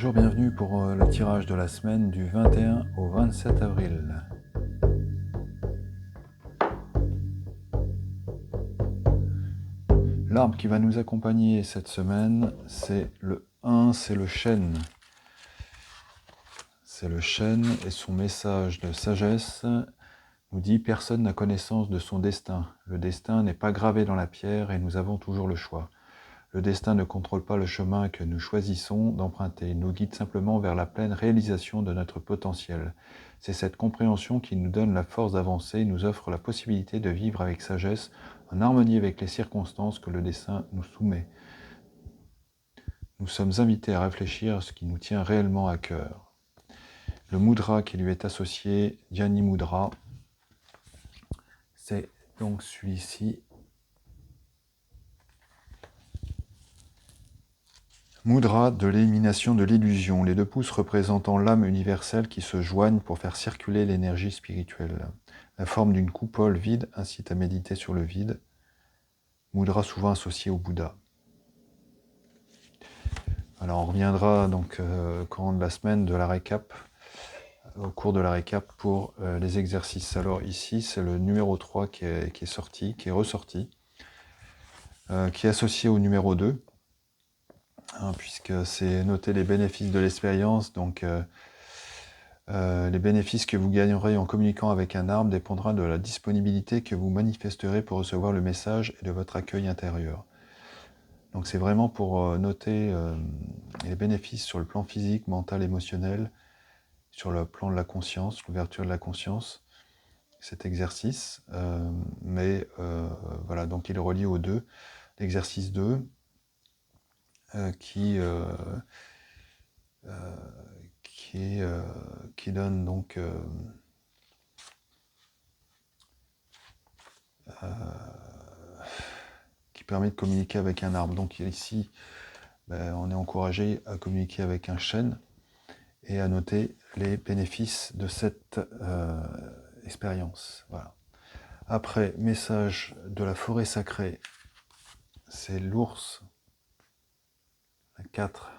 Bonjour, bienvenue pour le tirage de la semaine du 21 au 27 avril. L'arbre qui va nous accompagner cette semaine, c'est le 1, c'est le chêne. C'est le chêne et son message de sagesse nous dit « Personne n'a connaissance de son destin. Le destin n'est pas gravé dans la pierre et nous avons toujours le choix. Le destin ne contrôle pas le chemin que nous choisissons d'emprunter. Il nous guide simplement vers la pleine réalisation de notre potentiel. C'est cette compréhension qui nous donne la force d'avancer et nous offre la possibilité de vivre avec sagesse, en harmonie avec les circonstances que le destin nous soumet. Nous sommes invités à réfléchir à ce qui nous tient réellement à cœur. » Le mudra qui lui est associé, Dhyani Mudra, c'est donc celui-ci. Mudra de l'élimination de l'illusion, les deux pouces représentant l'âme universelle qui se joignent pour faire circuler l'énergie spirituelle. La forme d'une coupole vide incite à méditer sur le vide. Mudra souvent associé au Bouddha. Alors on reviendra donc au courant de la semaine de la récap, au cours de la récap pour les exercices. Alors ici c'est le numéro 3 qui est sorti, qui est ressorti, qui est associé au numéro 2. Puisque c'est noter les bénéfices de l'expérience, donc les bénéfices que vous gagnerez en communiquant avec un arbre dépendra de la disponibilité que vous manifesterez pour recevoir le message et de votre accueil intérieur. Donc c'est vraiment pour noter les bénéfices sur le plan physique, mental, émotionnel, sur le plan de la conscience, l'ouverture de la conscience, cet exercice. Voilà, donc il est relié aux deux. L'exercice 2, qui donne donc qui permet de communiquer avec un arbre. Donc ici, on est encouragé à communiquer avec un chêne et à noter les bénéfices de cette expérience. Voilà. Après, message de la forêt sacrée, c'est l'ours, 4.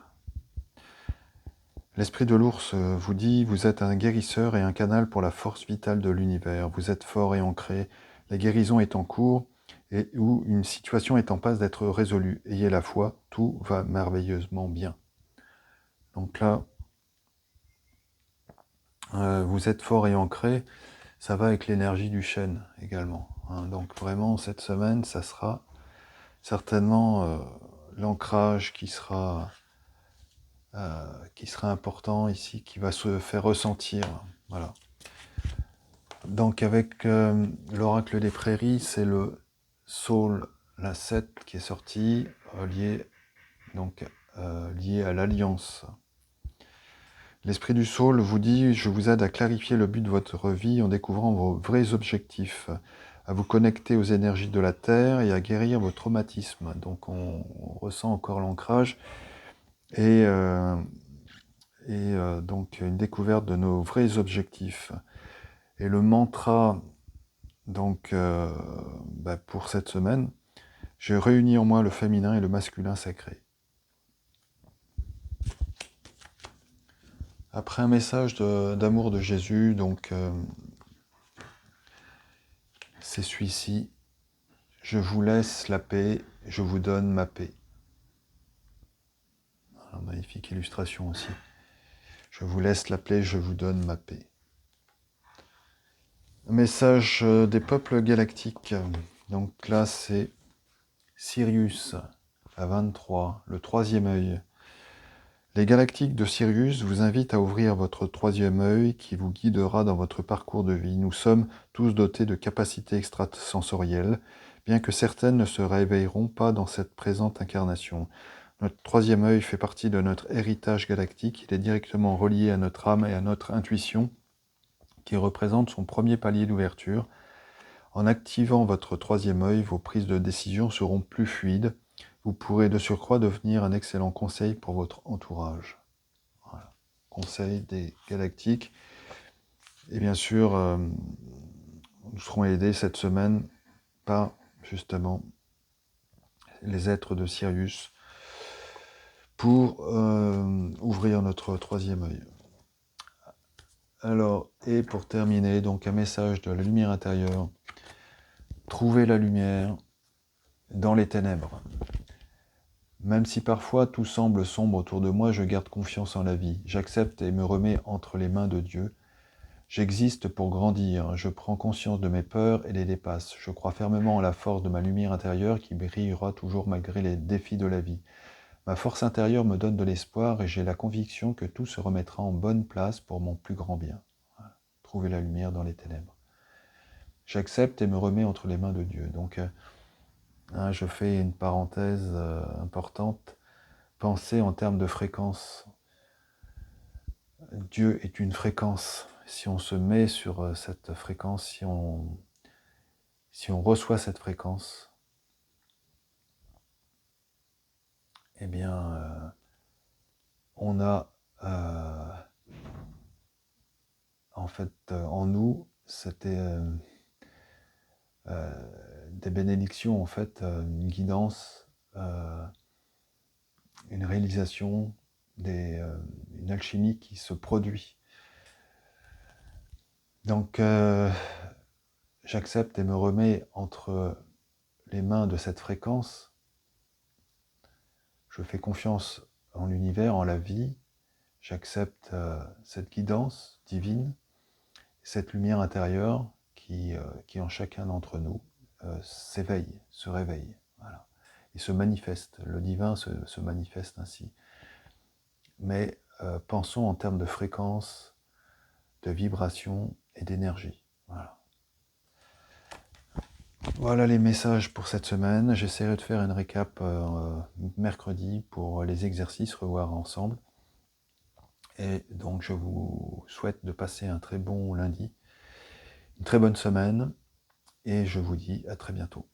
L'esprit de l'ours vous dit « Vous êtes un guérisseur et un canal pour la force vitale de l'univers. Vous êtes fort et ancré. La guérison est en cours et où une situation est en passe d'être résolue. Ayez la foi, tout va merveilleusement bien. » Donc là, vous êtes fort et ancré, ça va avec l'énergie du chêne également. Donc vraiment, cette semaine, ça sera certainement l'ancrage qui sera important ici, qui va se faire ressentir. Voilà. Donc avec l'oracle des prairies, c'est le Saule, la 7 qui est sorti, lié à l'alliance. L'esprit du Saule vous dit « Je vous aide à clarifier le but de votre vie en découvrant vos vrais objectifs, à vous connecter aux énergies de la Terre et à guérir vos traumatismes. » Donc on ressent encore l'ancrage et donc une découverte de nos vrais objectifs. Et le mantra donc pour cette semaine, « Je réunis en moi le féminin et le masculin sacré ». Après un message d'amour de Jésus, donc c'est celui-ci. « Je vous laisse la paix, je vous donne ma paix ». Alors, magnifique illustration aussi. « Je vous laisse la paix, je vous donne ma paix ». Un message des peuples galactiques. Donc là, c'est Sirius, à 23, le troisième œil. Les galactiques de Sirius vous invitent à ouvrir votre troisième œil qui vous guidera dans votre parcours de vie. Nous sommes tous dotés de capacités extrasensorielles, bien que certaines ne se réveilleront pas dans cette présente incarnation. Notre troisième œil fait partie de notre héritage galactique. Il est directement relié à notre âme et à notre intuition, qui représente son premier palier d'ouverture. En activant votre troisième œil, vos prises de décision seront plus fluides. Vous pourrez de surcroît devenir un excellent conseil pour votre entourage. Voilà. Conseil des galactiques. Et bien sûr, nous serons aidés cette semaine par, justement, les êtres de Sirius pour ouvrir notre troisième œil. Alors, et pour terminer, donc un message de la lumière intérieure. Trouver la lumière dans les ténèbres. Même si parfois tout semble sombre autour de moi, je garde confiance en la vie. J'accepte et me remets entre les mains de Dieu. J'existe pour grandir. Je prends conscience de mes peurs et les dépasse. Je crois fermement en la force de ma lumière intérieure qui brillera toujours malgré les défis de la vie. Ma force intérieure me donne de l'espoir et j'ai la conviction que tout se remettra en bonne place pour mon plus grand bien. Voilà. Trouver la lumière dans les ténèbres. J'accepte et me remets entre les mains de Dieu. Donc, je fais une parenthèse importante. Penser en termes de fréquence. Dieu est une fréquence. Si on se met sur cette fréquence, si on reçoit cette fréquence, eh bien, on a en fait en nous des bénédictions, en fait, une guidance, une réalisation, une alchimie qui se produit. Donc, j'accepte et me remets entre les mains de cette fréquence. Je fais confiance en l'univers, en la vie. J'accepte cette guidance divine, cette lumière intérieure qui en chacun d'entre nous s'éveille, se réveille. Voilà. Et se manifeste. Le divin se manifeste ainsi. Mais pensons en termes de fréquence, de vibration et d'énergie. Voilà. Voilà les messages pour cette semaine. J'essaierai de faire une récap mercredi pour les exercices, revoir ensemble. Et donc je vous souhaite de passer un très bon lundi, une très bonne semaine, et je vous dis à très bientôt.